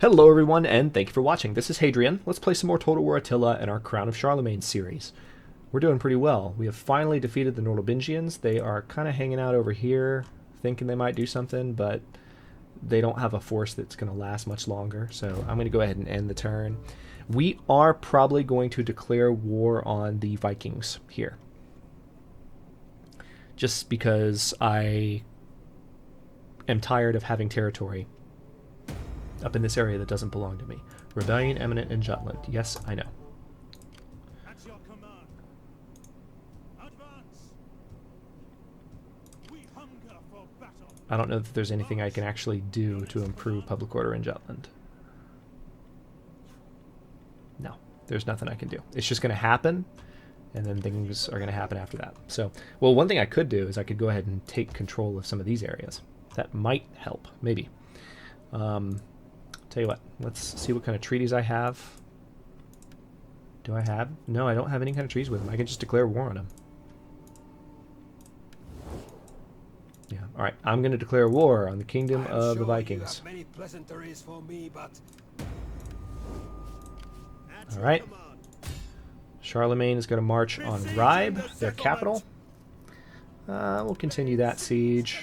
Hello everyone, and thank you for watching. This is Hadrian. Let's play some more Total War Attila in our Crown of Charlemagne series. We're doing pretty well. We have finally defeated the Nordobingians. They are kind of hanging out over here, thinking they might do something, but they don't have a force that's going to last much longer, so I'm going to go ahead and end the turn. We are probably going to declare war on the Vikings here. Just because I am tired of having territory up in this area that doesn't belong to me. Rebellion imminent in Jutland. Yes, I know. At your command. Advance. We hunger for battle. I don't know if there's anything I can actually do to improve public order in Jutland. No, there's nothing I can do. It's just going to happen, and then things are going to happen after that. So, well, one thing I could do is I could go ahead and take control of some of these areas. That might help, maybe. Tell you what, let's see what kind of treaties I have. Do I have? No, I don't have any kind of treaties with them. I can just declare war on them. Yeah, alright. I'm going to declare war on the kingdom of the Vikings. Many pleasantries for me, but Alright. Charlemagne is going to march on Ribe, their capital. We'll continue that siege.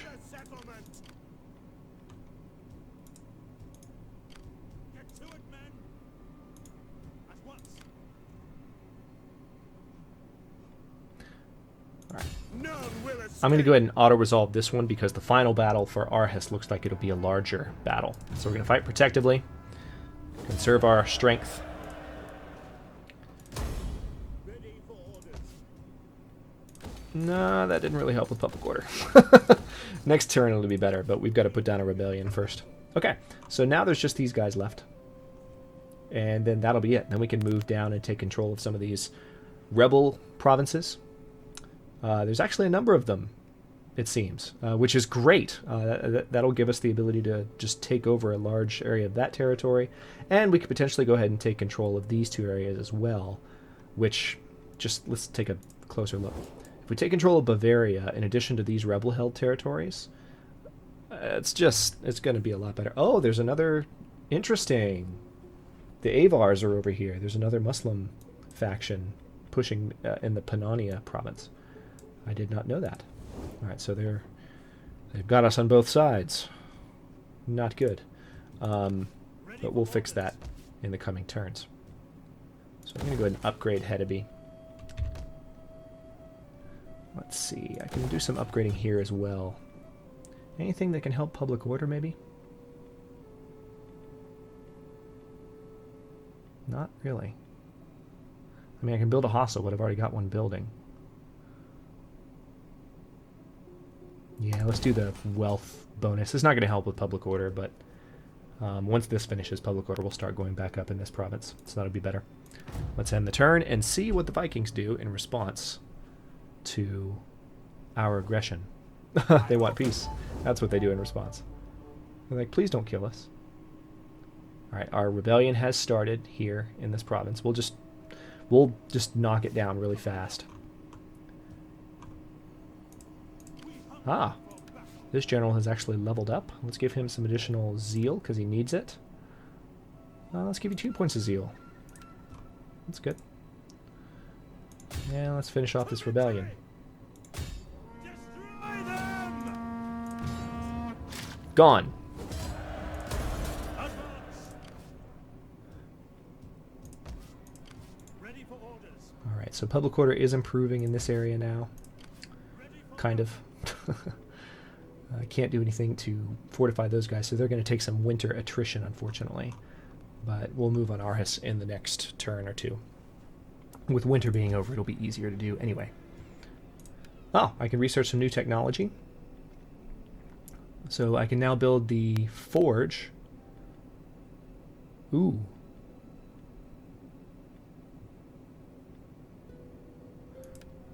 I'm going to go ahead and auto-resolve this one because the final battle for Arhus looks like it'll be a larger battle. So we're going to fight protectively, conserve our strength. No, that didn't really help with public order. Next turn it'll be better, but we've got to put down a rebellion first. Okay, so now there's just these guys left. And then that'll be it. Then we can move down and take control of some of these rebel provinces. There's actually a number of them, it seems, which is great. That'll give us the ability to just take over a large area of that territory, and we could potentially go ahead and take control of these two areas as well, which, just let's take a closer look. If we take control of Bavaria, in addition to these rebel-held territories, it's going to be a lot better. Oh, there's another, interesting. The Avars are over here. There's another Muslim faction pushing in the Pannonia province. I did not know that. Alright, so they've got us on both sides. Not good. But we'll fix that in the coming turns. So I'm going to go ahead and upgrade Hedeby. Let's see. I can do some upgrading here as well. Anything that can help public order, maybe? Not really. I mean, I can build a hostel, but I've already got one building. Yeah, let's do the wealth bonus. It's not going to help with public order, but once this finishes, public order will start going back up in this province, so that'll be better. Let's end the turn and see what the Vikings do in response to our aggression. They want peace. That's what they do in response. They're like, please don't kill us. Alright, our rebellion has started here in this province. We'll just knock it down really fast. Ah, this general has actually leveled up. Let's give him some additional zeal, because he needs it. Let's give you 2 points of zeal. That's good. Yeah, let's finish off this rebellion. Gone. Alright, so public order is improving in this area now. Kind of. I can't do anything to fortify those guys, so they're going to take some winter attrition, unfortunately. But we'll move on Arhus in the next turn or two. With winter being over, it'll be easier to do anyway. Oh, I can research some new technology. So I can now build the forge. Ooh.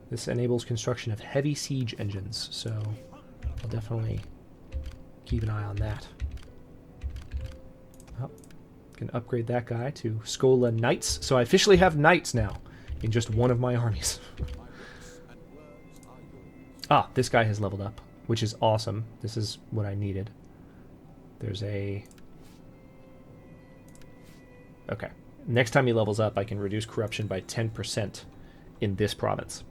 This enables construction of heavy siege engines, so I'll definitely keep an eye on that. Oh, can upgrade that guy to Schola Knights. So I officially have knights now in just one of my armies. Ah, this guy has leveled up, which is awesome. This is what I needed. There's a Okay. Next time he levels up, I can reduce corruption by 10% in this province.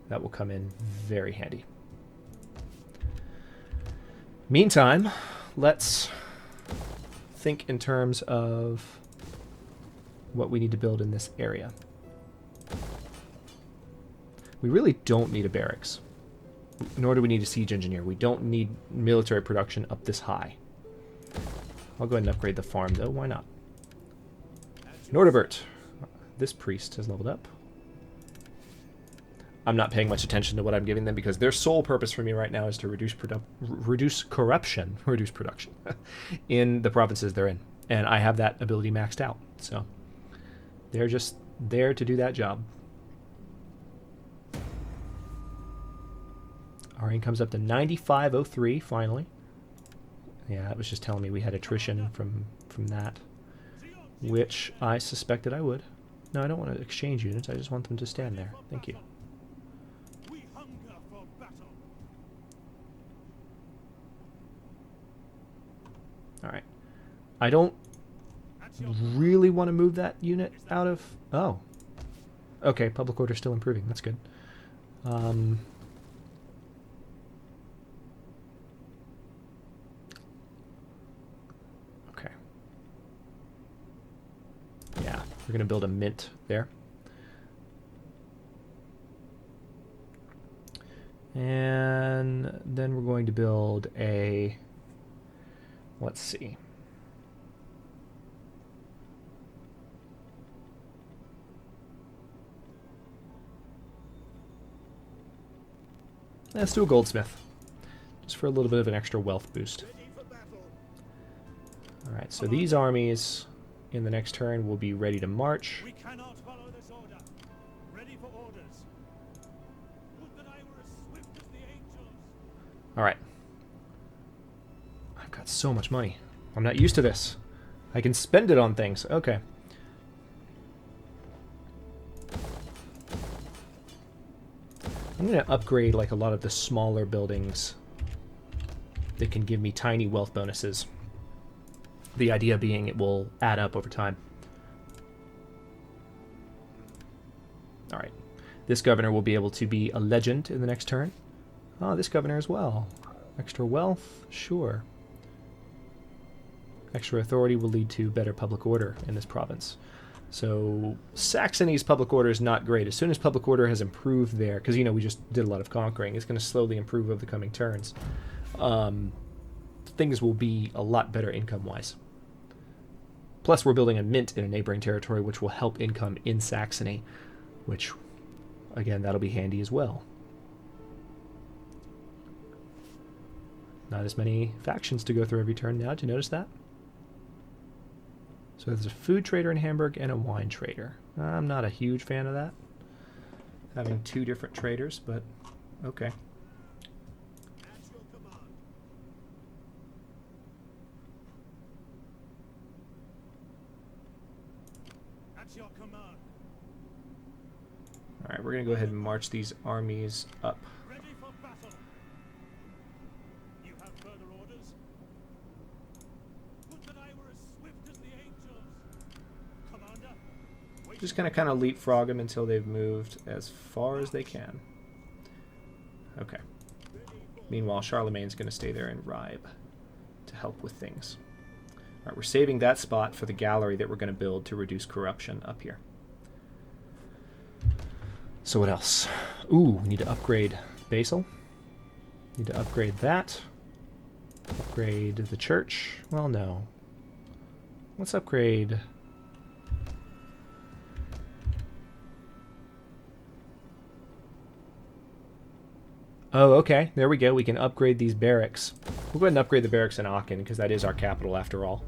That will come in very handy. Meantime, let's think in terms of what we need to build in this area. We really don't need a barracks, nor do we need a siege engineer. We don't need military production up this high. I'll go ahead and upgrade the farm, though. Why not? Nordebert. This priest has leveled up. I'm not paying much attention to what I'm giving them because their sole purpose for me right now is to reduce corruption, reduce production in the provinces they're in. And I have that ability maxed out. So they're just there to do that job. Our income's up to 9503 finally. Yeah, it was just telling me we had attrition from that, which I suspected I would. No, I don't want to exchange units. I just want them to stand there. Thank you. We hunger for battle. All right. I don't really want to move that unit out of... Oh. Okay, public order's still improving. That's good. Okay. Yeah, we're going to build a mint there. And then we're going to build a... Let's see. Let's do a goldsmith. Just for a little bit of an extra wealth boost. Alright, so these armies in the next turn will be ready to march. We cannot follow this order. Ready for orders. Would that I were as swift as the angels. Alright. I've got so much money. I'm not used to this. I can spend it on things. Okay. I'm going to upgrade like a lot of the smaller buildings that can give me tiny wealth bonuses. The idea being it will add up over time. Alright. This governor will be able to be a legend in the next turn. Oh, this governor as well. Extra wealth? Sure. Extra authority will lead to better public order in this province. So Saxony's public order is not great. As soon as public order has improved there, because, you know, we just did a lot of conquering, it's going to slowly improve over the coming turns. Things will be a lot better income-wise. Plus, we're building a mint in a neighboring territory, which will help income in Saxony, which, again, that'll be handy as well. Not as many factions to go through every turn now. Did you notice that? So there's a food trader in Hamburg and a wine trader. I'm not a huge fan of that, having two different traders, but okay. At your command. At your command. All right, we're going to go ahead and march these armies up. Ready for battle. You have further orders? Would that I were as swift as the angels. Commander, wait. Just going to kind of leapfrog them until they've moved as far as they can. Okay. Meanwhile, Charlemagne's going to stay there and Ribe to help with things. All right, we're saving that spot for the gallery that we're going to build to reduce corruption up here. So what else? Ooh, we need to upgrade Basel. Need to upgrade that. Upgrade the church. Well, no. Let's upgrade... Oh, okay. There we go. We can upgrade these barracks. We'll go ahead and upgrade the barracks in Aachen, because that is our capital after all.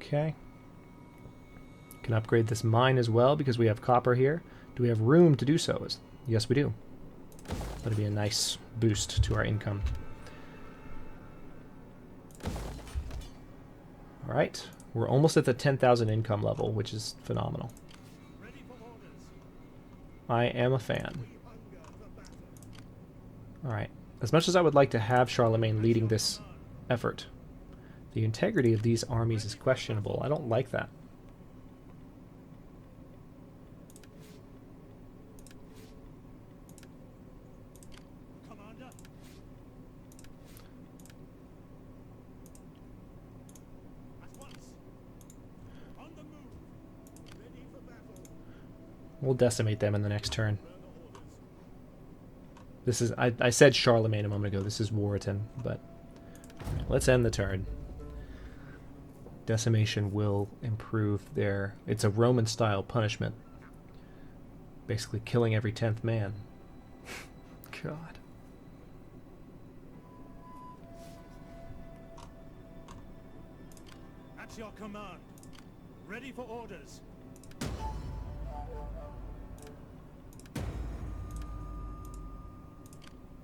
Okay. Can upgrade this mine as well because we have copper here. Do we have room to do so? Yes, we do. That'll be a nice boost to our income. All right. We're almost at the 10,000 income level, which is phenomenal. Ready for orders. I am a fan. We hunger for battle. Alright. As much as I would like to have Charlemagne leading this effort, the integrity of these armies is questionable. I don't like that. Commander. At once. On the move. Ready for battle. We'll decimate them in the next turn. Further orders. This is I said Charlemagne a moment ago. This is War Attila, but let's end the turn. Decimation will improve their... It's a Roman-style punishment. Basically killing every 10th man. God. At your command. Ready for orders.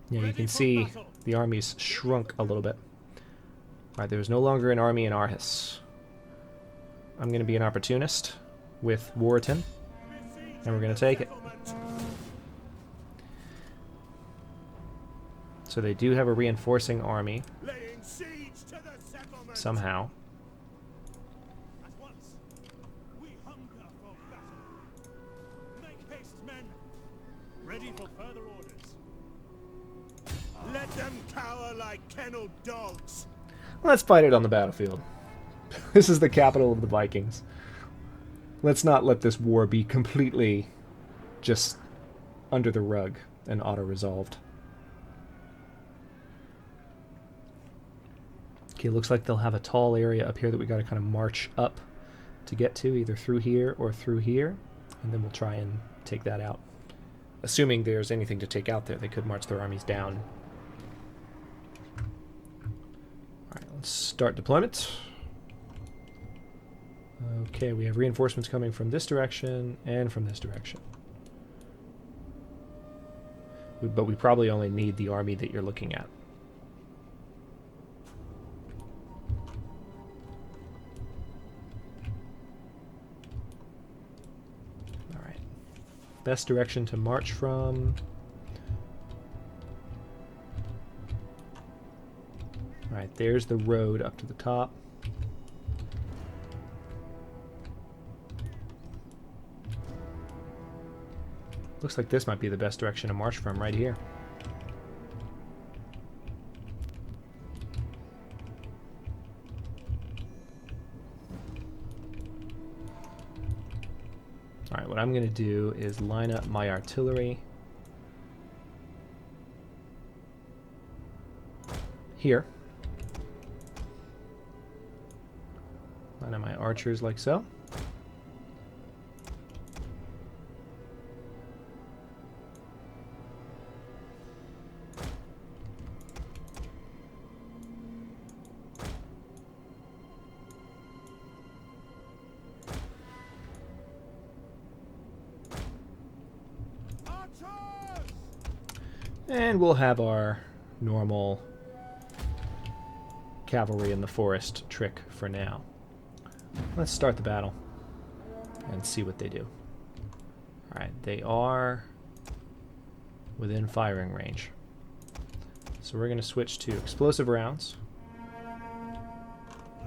Yeah, you Ready can for see battle. the armies shrunk a little bit. Alright, there's no longer an army in Arhus. I'm going to be an opportunist with War Attila, and we're going to take it. So they do have a reinforcing army, Laying siege to the settlement. somehow. At once. We hunger for battle. Make haste, men. Ready for further orders. Let them cower like kenneled dogs. Let's fight it on the battlefield. This is the capital of the Vikings. Let's not let this war be completely just under the rug and auto-resolved. Okay, looks like they'll have a tall area up here that we got to kind of march up to get to, either through here or through here, and then we'll try and take that out. Assuming there's anything to take out there, they could march their armies down. Alright, let's start deployment. Okay, we have reinforcements coming from this direction and from this direction. But we probably only need the army that you're looking at. Alright. Best direction to march from. Alright, there's the road up to the top. Looks like this might be the best direction to march from, right here. Alright, what I'm going to do is line up my artillery here. Line up my archers like so. And we'll have our normal cavalry in the forest trick for now. Let's start the battle and see what they do. Alright, they are within firing range. So we're going to switch to explosive rounds.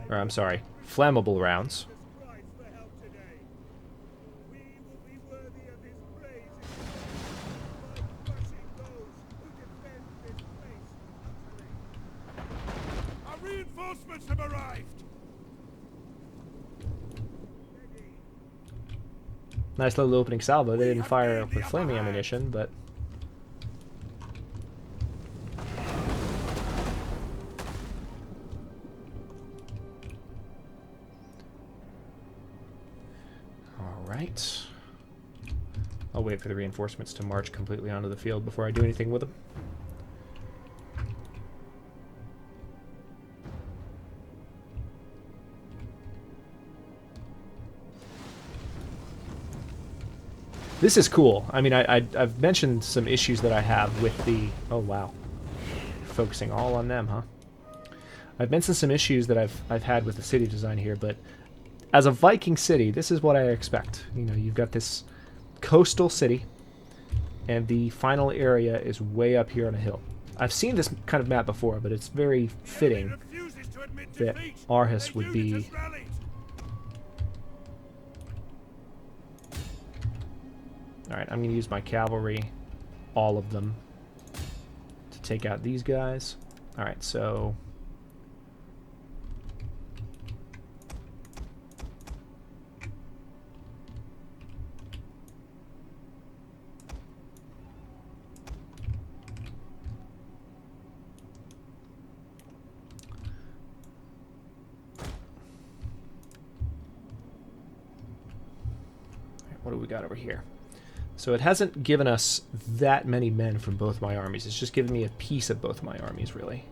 Or, I'm sorry, flammable rounds. Cries for help today. We will be worthy of his praises by crushing those who defend this place utterly. Our reinforcements have arrived. Ready. Nice little opening salvo. They didn't fire with flaming ammunition, but... Alright. I'll wait for the reinforcements to march completely onto the field before I do anything with them. This is cool. I mean, I've mentioned some issues that I have with the... Oh, wow. Focusing all on them, huh? I've mentioned some issues that I've had with the city design here, but as a Viking city, this is what I expect. You know, you've got this coastal city, and the final area is way up here on a hill. I've seen this kind of map before, but it's very fitting that Aarhus would be... Alright, I'm going to use my cavalry, all of them, to take out these guys. Alright, so... what do we got over here? So it hasn't given us that many men from both my armies. It's just given me a piece of both my armies, really.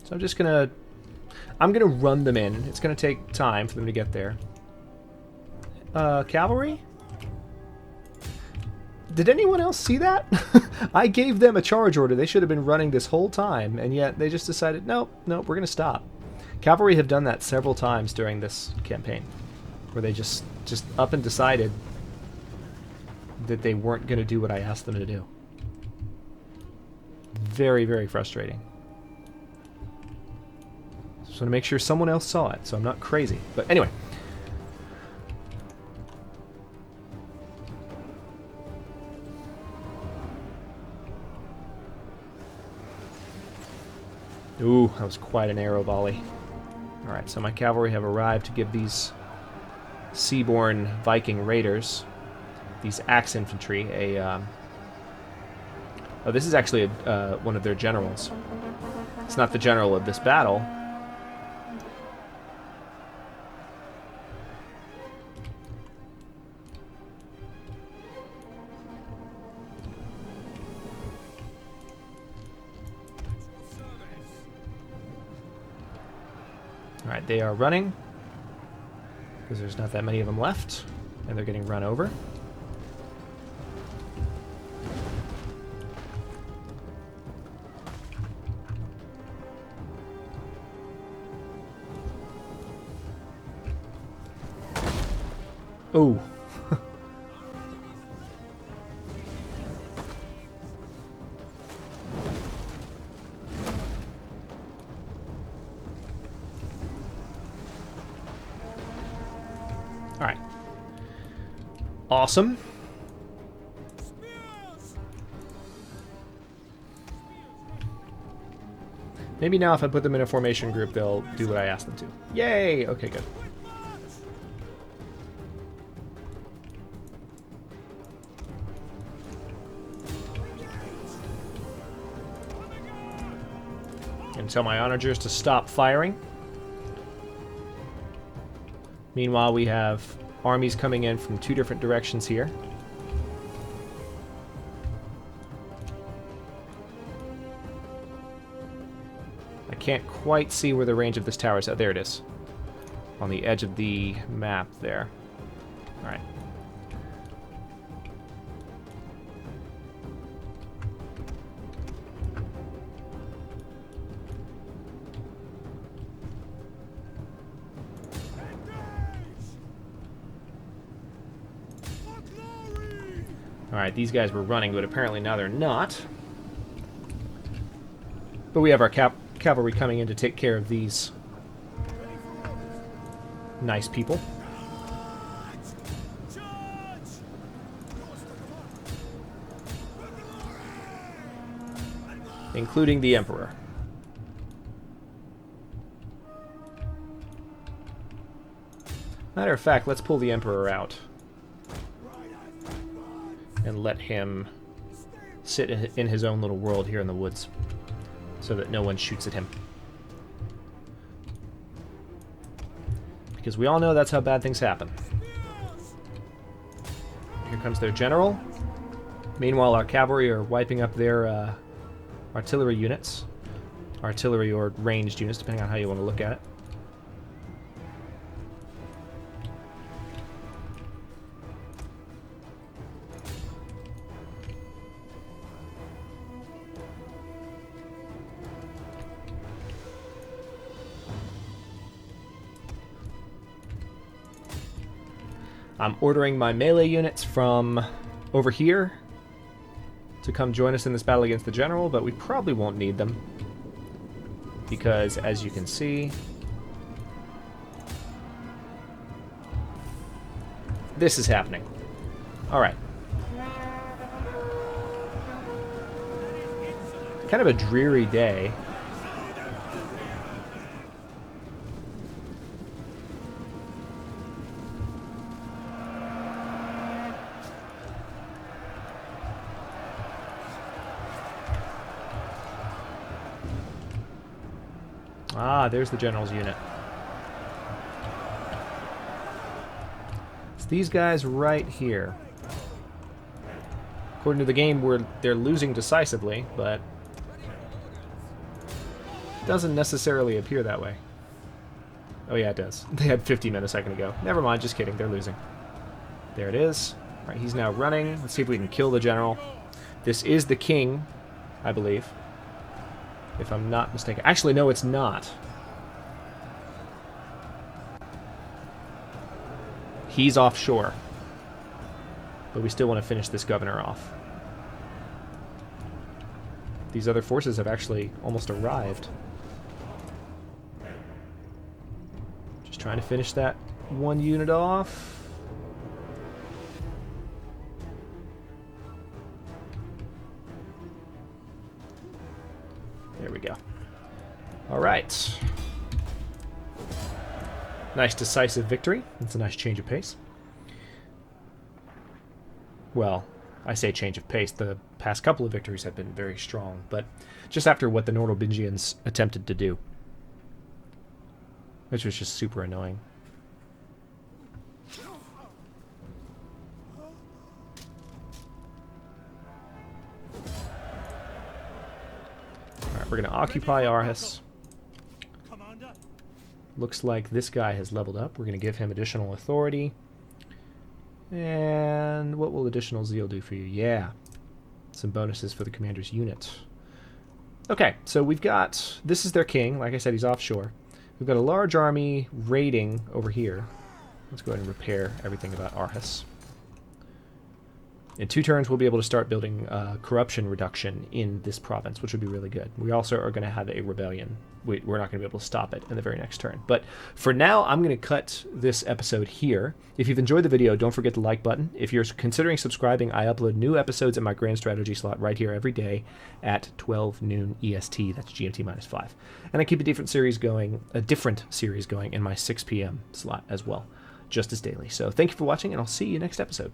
So I'm just gonna... I'm gonna run them in. It's gonna take time for them to get there. Cavalry? Did anyone else see that? I gave them a charge order. They should have been running this whole time, and yet they just decided, nope, we're going to stop. Cavalry have done that several times during this campaign, where they just up and decided that they weren't going to do what I asked them to do. Very, very frustrating. Just want to make sure someone else saw it, so I'm not crazy. But anyway. Ooh, that was quite an arrow volley. Alright, so my cavalry have arrived to give these seaborne Viking raiders, these axe infantry, a... Oh, this is actually one of their generals. It's not the general of this battle. Alright, they are running, because there's not that many of them left, and they're getting run over. Oh. Alright. Awesome. Maybe now if I put them in a formation group, they'll do what I asked them to. Yay! Okay, good. And tell my onagers to stop firing. Meanwhile, we have armies coming in from two different directions here. I can't quite see where the range of this tower is. Oh, there it is. On the edge of the map there. Alright. Alright, these guys were running, but apparently now they're not. But we have our cavalry coming in to take care of these nice people. Including the Emperor. Matter of fact, let's pull the Emperor out. And let him sit in his own little world here in the woods, so that no one shoots at him. Because we all know that's how bad things happen. Here comes their general. Meanwhile, our cavalry are wiping up their artillery units. Artillery or ranged units, depending on how you want to look at it. I'm ordering my melee units from over here to come join us in this battle against the general, but we probably won't need them because, as you can see, this is happening. All right. Kind of a dreary day. Ah, there's the general's unit. It's these guys right here. According to the game, they're losing decisively, but it doesn't necessarily appear that way. Oh yeah, it does. They had 50 men a second ago. Never mind, just kidding. They're losing. There it is. All right, he's now running. Let's see if we can kill the general. This is the king, I believe, if I'm not mistaken. Actually, no, it's not. He's offshore. But we still want to finish this governor off. These other forces have actually almost arrived. Just trying to finish that one unit off. There we go. All right. Nice decisive victory. It's a nice change of pace. Well, I say change of pace. The past couple of victories have been very strong, but just after what the Nordalbingians attempted to do, which was just super annoying. Alright, we're going to occupy Aarhus. Looks like this guy has leveled up. We're going to give him additional authority. And what will additional zeal do for you? Yeah. Some bonuses for the commander's unit. Okay, so we've got... This is their king. Like I said, he's offshore. We've got a large army raiding over here. Let's go ahead and repair everything about Aarhus. In 2 turns, we'll be able to start building corruption reduction in this province, which would be really good. We also are going to have a rebellion. We're not going to be able to stop it in the very next turn. But for now, I'm going to cut this episode here. If you've enjoyed the video, don't forget the like button. If you're considering subscribing, I upload new episodes in my Grand Strategy slot right here every day at 12 noon EST. That's GMT -5. And I keep a different series going in my 6 p.m. slot as well, just as daily. So thank you for watching, and I'll see you next episode.